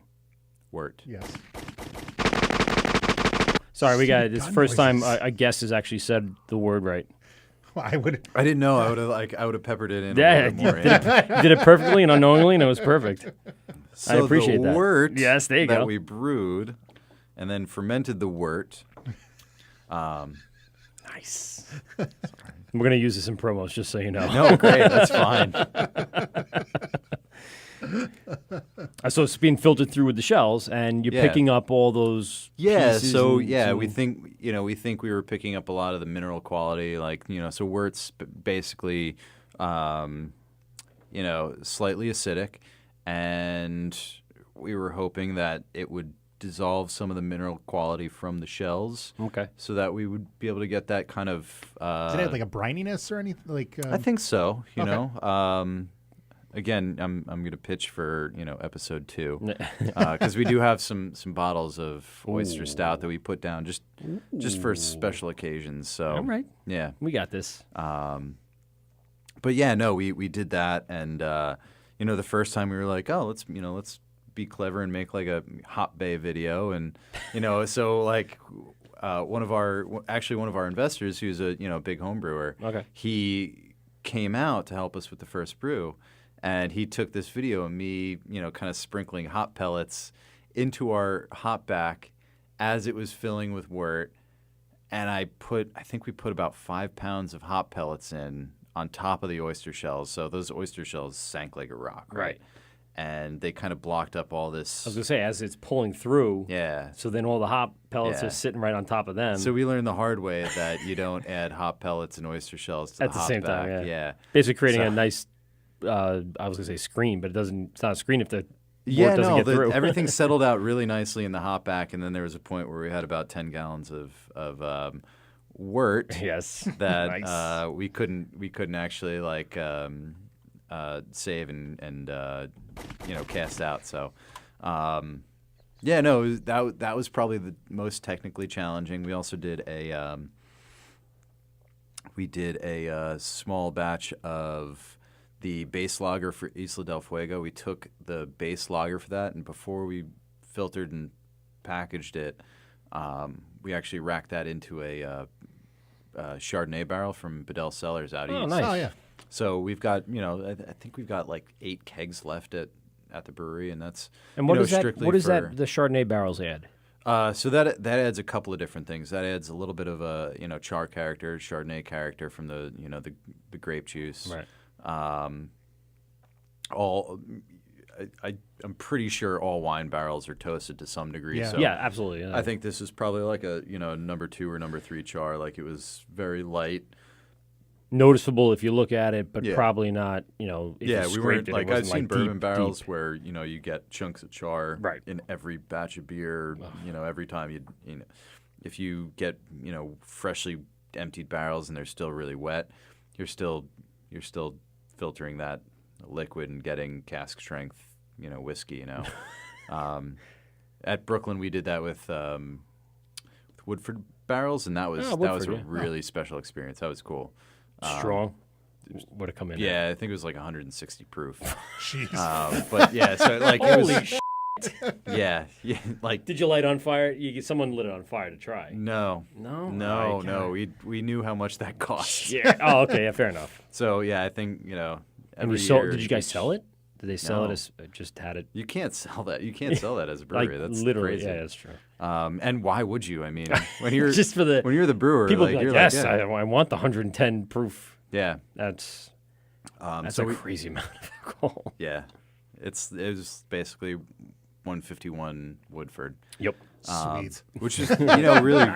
wort. Yes. Sorry, we got it. It's the gun first time noises. a guest has actually said the word right. I would. I didn't know. I would have peppered it in a Yeah, little bit more. you did it perfectly and unknowingly, and it was perfect. So appreciate the that. wort Yes, there you that go. we brewed and then fermented the wort. Nice. We're going to use this in promos, just so you know. No, great. That's fine. So it's being filtered through with the shells, and you're Yeah. picking up all those Yeah. pieces So and yeah, some- we think we were picking up a lot of the mineral quality, like So wort's basically, slightly acidic, and we were hoping that it would dissolve some of the mineral quality from the shells. Okay. So that we would be able to get that kind of. Does it have like a brininess or anything? Like I think so. You Okay. know. Again, I'm going to pitch for episode 2 because we do have some bottles of oyster stout that we put down just for special occasions. So All right. yeah, We got this. but yeah, no, we did that, and the first time we were like, oh, let's be clever and make like a hop bay video, and so like. One of our investors, who's a big home brewer, Okay. he came out to help us with the first brew, and he took this video of me, kind of sprinkling hop pellets into our hop back as it was filling with wort, and I think we put about 5 pounds of hop pellets in on top of the oyster shells, so those oyster shells sank like a rock, right? And they kind of blocked up all this. I was going to say, as it's pulling through, Yeah. so then all the hop pellets Yeah. are sitting right on top of them. So we learned the hard way that you don't add hop pellets and oyster shells to At the hop same back. time, yeah. Yeah. Basically creating So- a nice, I was going to say screen, but it's not a screen if the Yeah, wort doesn't no, get through. everything settled out really nicely in the hop back, and then there was a point where we had about 10 gallons of wort Yes. that Nice. we couldn't actually like save and cast out. So Yeah, no, that was probably the most technically challenging. We also did a small batch of the base lager for Isla del Fuego. We took the base lager for that, and before we filtered and packaged it, we actually racked that into a Chardonnay barrel from Bedell Cellars out east. Nice. Oh yeah. So we've got, I think we've got like 8 kegs left at the brewery, and that's And what you know, does that? strictly What does for, that? The Chardonnay barrels add? So that adds a couple of different things. That adds a little bit of a char character, Chardonnay character from the the grape juice. Right. I'm pretty sure all wine barrels are toasted to some degree. Yeah. So Yeah, absolutely. Yeah. I think this is probably like a number 2 or number 3 char. Like it was very light. noticeable if you look at it, but Yeah. probably not. If Yeah, you we scraped weren't it, like it I've wasn't seen like bourbon deep, barrels deep. where you get chunks of char Right. in every batch of beer. Every time if you get freshly emptied barrels and they're still really wet, you're still filtering that liquid and getting cask strength whiskey. At Brooklyn we did that with Woodford barrels, and that was Woodford, a yeah. really special experience. That was cool. Strong. Would have come in. Yeah, I think it was like 160 proof. Jeez. But yeah, so like it Holy was. Yeah, like Did you light on fire? Someone lit it on fire to try. no, No? no, I no. We knew how much that cost. Yeah. Oh, okay. Yeah, fair enough. So yeah, I think And every you sold? year Did you guys each- sell it? Did they sell No. it as just had it? You can't sell that. You can't sell that as a brewery. Like That's literally, crazy. yeah, that's true. And why would you? I mean, when you're Just for the when you're the brewer, people like, be like, you're yes, like, I want the 110 proof. yeah. That's So a we, crazy amount of alcohol. yeah, it was basically 151 Woodford. Yep. Sweet. Which is, really.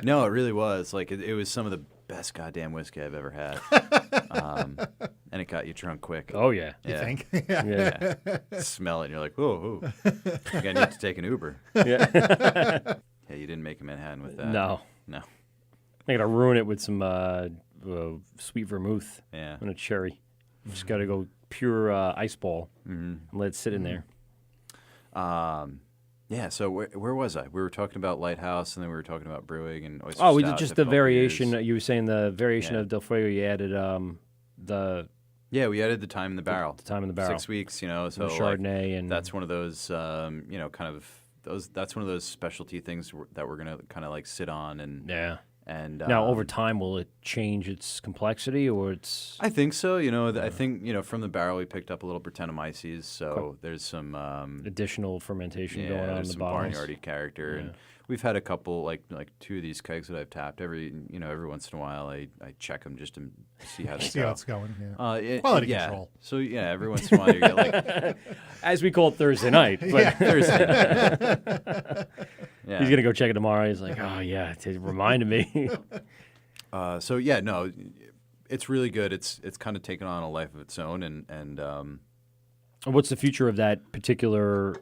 No, it really was. Like, it was some of the best goddamn whiskey I've ever had. And it got you drunk quick. Oh yeah. You Yeah. think? Yeah. Smell it, and you're like, oh. I think I need to take an Uber. Yeah. Yeah, you didn't make a Manhattan with that. No. No. I'm gonna ruin it with some sweet vermouth Yeah. and a cherry. Just gotta go pure ice ball and let it sit in there. Yeah, so where was I? We were talking about Lighthouse, and then we were talking about brewing and oyster Oh, we did stout, just the difficult variation. beers. You were saying the variation Yeah. of Del Fuego. You added the Yeah, we added the time in the barrel. the time in the barrel. 6 weeks, so the like, Chardonnay and that's one of those, that's one of those specialty things that we're gonna kind of like sit on and yeah. and Now over time, will it change its complexity or its? I think so. I think from the barrel we picked up a little Brettanomyces, so there's some Additional fermentation going on in there's the some bottles. barnyardy character, and we've had a couple like 2 of these kegs that I've tapped every once in a while. I check them just to see how they See go. how it's going. Yeah. Quality control. So yeah, every once in a while you get like As we call it Thursday night, but Thursday. Yeah. he's gonna go check it tomorrow. He's like, oh yeah, it reminded me. So yeah, no, it's really good. It's kind of taken on a life of its own, and What's the future of that particular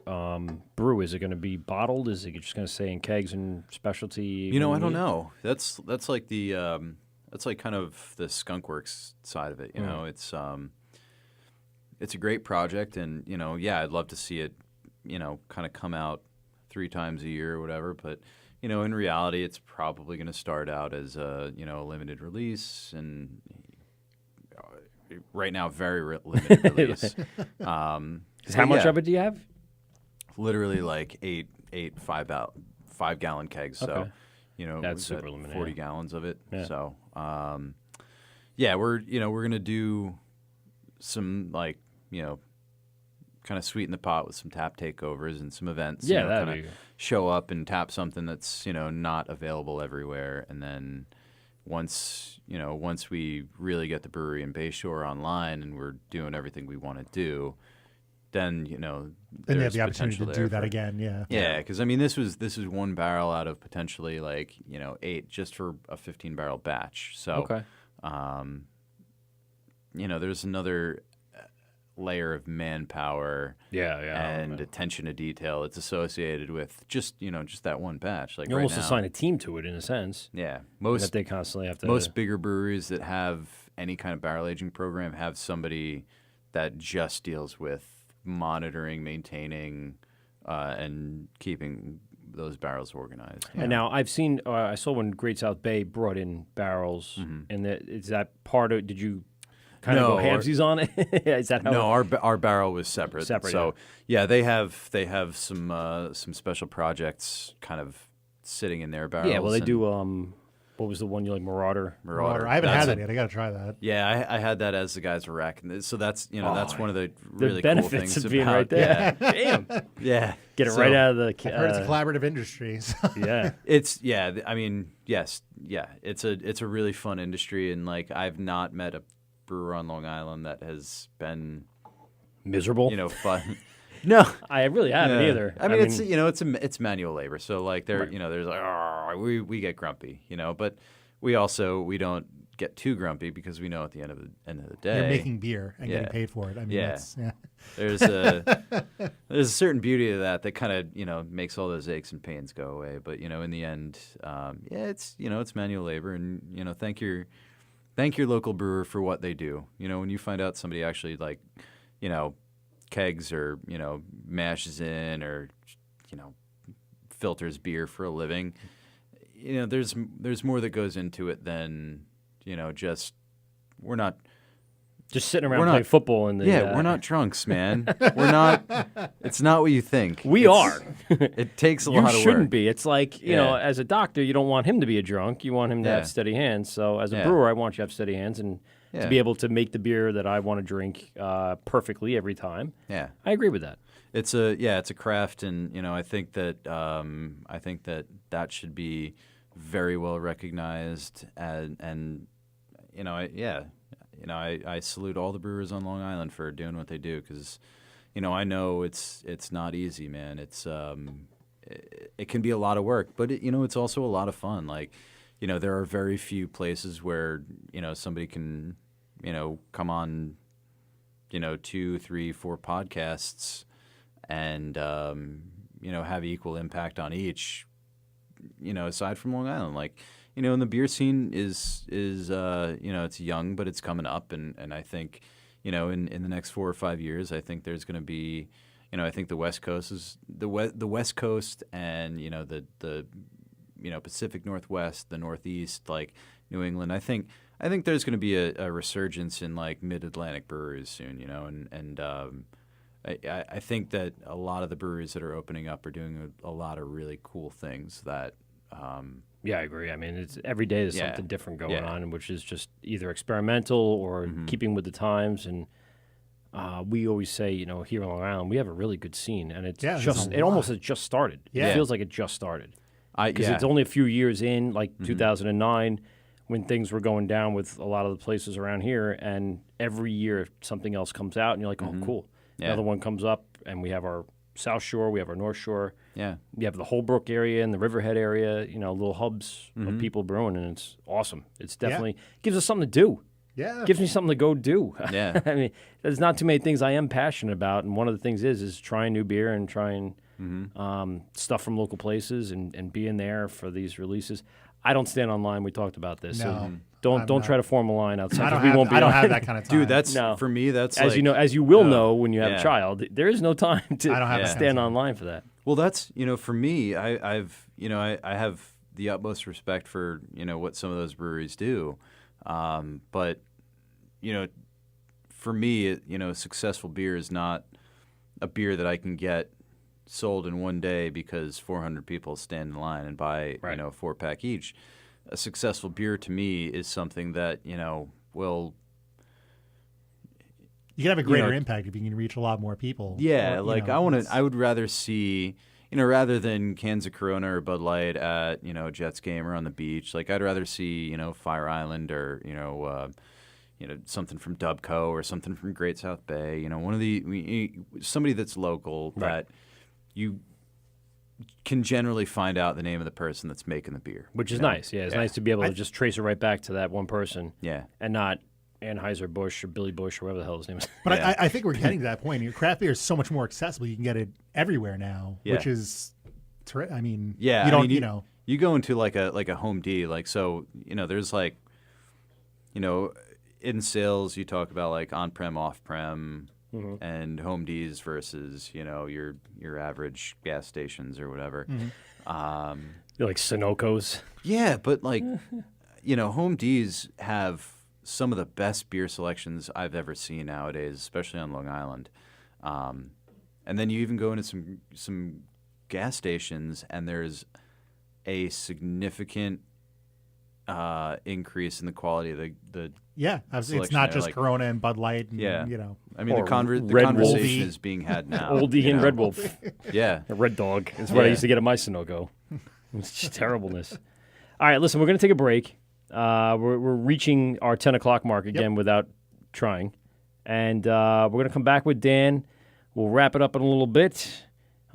brew? Is it going to be bottled? Is it just going to stay in kegs and specialty? I don't know. That's like the that's like kind of the Skunk Works side of it. It's a great project, and I'd love to see it kind of come out 3 times a year or whatever. But in reality, it's probably going to start out as a limited release, and right now very limited release. How but much yeah, of it do you have? Literally like eight 5-gallon kegs. So, Okay. That's we've got super limited, 40 yeah. gallons of it. Yeah. So, we're gonna do some kind of sweeten the pot with some tap takeovers and some events. Yeah, that'd kinda be- show up and tap something that's not available everywhere, and then once we really get the brewery in Bayshore online and we're doing everything we want to do, then Then you there's have the opportunity to potential do there that for- again. Yeah. Yeah, because I mean, this was 1 barrel out of potentially 8 just for a 15-barrel batch. So, Okay. there's another layer of manpower Yeah. and attention to detail that's associated with just that one batch. Like You right almost now, assign a team to it in a sense. yeah, That most they constantly have to. most bigger breweries that have any kind of barrel aging program have somebody that just deals with monitoring, maintaining, and keeping those barrels organized. And now I saw when Great South Bay brought in barrels, and is that part of? Did you kind of go hamsies on it? Is that how? No, our barrel was separate. So they have some special projects kind of sitting in their barrels. Yeah, well they do. What was the one you like, Marauder? I haven't had that yet. I got to try that. Yeah, I had that as the guys were racking. So that's that's one of the really benefits cool things of being about, right there. Yeah. Damn. Yeah. Get it right out of the. I've heard it's a collaborative industry. So. Yeah. It's I mean, yes, yeah. It's a really fun industry, and like I've not met a brewer on Long Island that has been miserable. Fun. No, I really haven't either. I mean, it's manual labor, so like there's like we get grumpy, but we don't get too grumpy because we know at the end of the day you're making beer and getting paid for it. I mean, there's a certain beauty to that kind of makes all those aches and pains go away. But in the end, it's manual labor, and thank your local brewer for what they do. When you find out somebody actually kegs or mashes in or filters beer for a living, there's more that goes into it than just we're not just sitting around playing football in the we're not drunks, man. We're not. It's not what you think. We are. It takes a lot of work. You shouldn't be. It's like as a doctor, you don't want him to be a drunk. You want him to have steady hands. So as a brewer, I want you to have steady hands and to be able to make the beer that I want to drink perfectly every time. Yeah, I agree with that. It's a craft, and I think that that should be very well recognized, and I salute all the brewers on Long Island for doing what they do, because I know it's not easy, man. It's it can be a lot of work, but it's also a lot of fun. Like there are very few places where somebody can come on 2, 3, 4 podcasts and have equal impact on each, aside from Long Island. Like and the beer scene is it's young, but it's coming up, and I think in the next 4 or 5 years, I think there's going to be I think the West Coast is the West Coast, and the Pacific Northwest, the Northeast, like New England. I think there's going to be a resurgence in like Mid-Atlantic breweries soon, and I think that a lot of the breweries that are opening up are doing a lot of really cool things that. Yeah, I agree. I mean, it's every day there's something different going on, which is just either experimental or keeping with the times. And we always say, here in Long Island, we have a really good scene, and it almost has just started. Yeah. It feels like it just started. Because it's only a few years in, like 2009, when things were going down with a lot of the places around here, and every year something else comes out, and you're like, oh, cool. Yeah. Another one comes up, and we have our South Shore, we have our North Shore. Yeah. We have the Holbrook area and the Riverhead area, little hubs of people brewing, and it's awesome. It's definitely gives us something to do. Yeah. Gives me something to go do. Yeah. I mean, there's not too many things I am passionate about, and one of the things is trying new beer and trying stuff from local places and being there for these releases. I don't stand online. We talked about this. No. So don't try to form a line outside. I don't have that kind of time. Dude, that's for me. That's as like, as you will know when you have a child. There is no time to I don't have stand online for that. Well, that's for me. I have the utmost respect for what some of those breweries do, but for me, successful beer is not a beer that I can get sold in one day because 400 people stand in line and buy a 4-pack each. A successful beer to me is something that will. You can have a greater impact if you can reach a lot more people. Yeah, I would rather see, rather than cans of Corona or Bud Light at Jets game or on the beach. Like I'd rather see Fire Island or something from Dubco or something from Great South Bay. One of somebody that's local that you can generally find out the name of the person that's making the beer. Which is nice. Yeah, it's nice to be able to just trace it right back to that one person. Yeah. And not Anheuser-Busch or Billy Bush or whatever the hell his name is. But I think we're getting to that point. Your craft beer is so much more accessible. You can get it everywhere now, which is I mean, you don't, you go into like a Home D, like, so, there's like, in sales, you talk about like on-prem, off-prem, and Home D's versus your average gas stations or whatever. You're like Sunoco's. Yeah, but Home D's have some of the best beer selections I've ever seen nowadays, especially on Long Island. And then you even go into some gas stations, and there's a significant increase in the quality of the Yeah, it's selection not there, just Corona and Bud Light. And, Yeah. you know. I mean, Or the Red conversation Wolf. is being had now. Oldie and Red Wolf. Yeah. A Red Dog. That's what I Yeah. used to get at my Sunoco. It's just terribleness. All right, listen, we're going to take a break. We're reaching our 10 o'clock mark again without trying. And we're going to come back with Dan. We'll wrap it up in a little bit.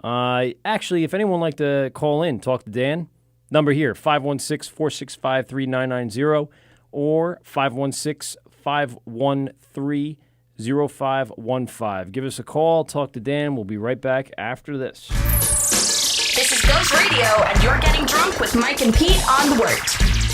Actually, if anyone would like to call in, talk to Dan, number here, 516-465-3990 or 516-513-0515. Give us a call, talk to Dan. We'll be right back after this. This is Ghost Radio, and you're getting drunk with Mike and Pete on the Wørt.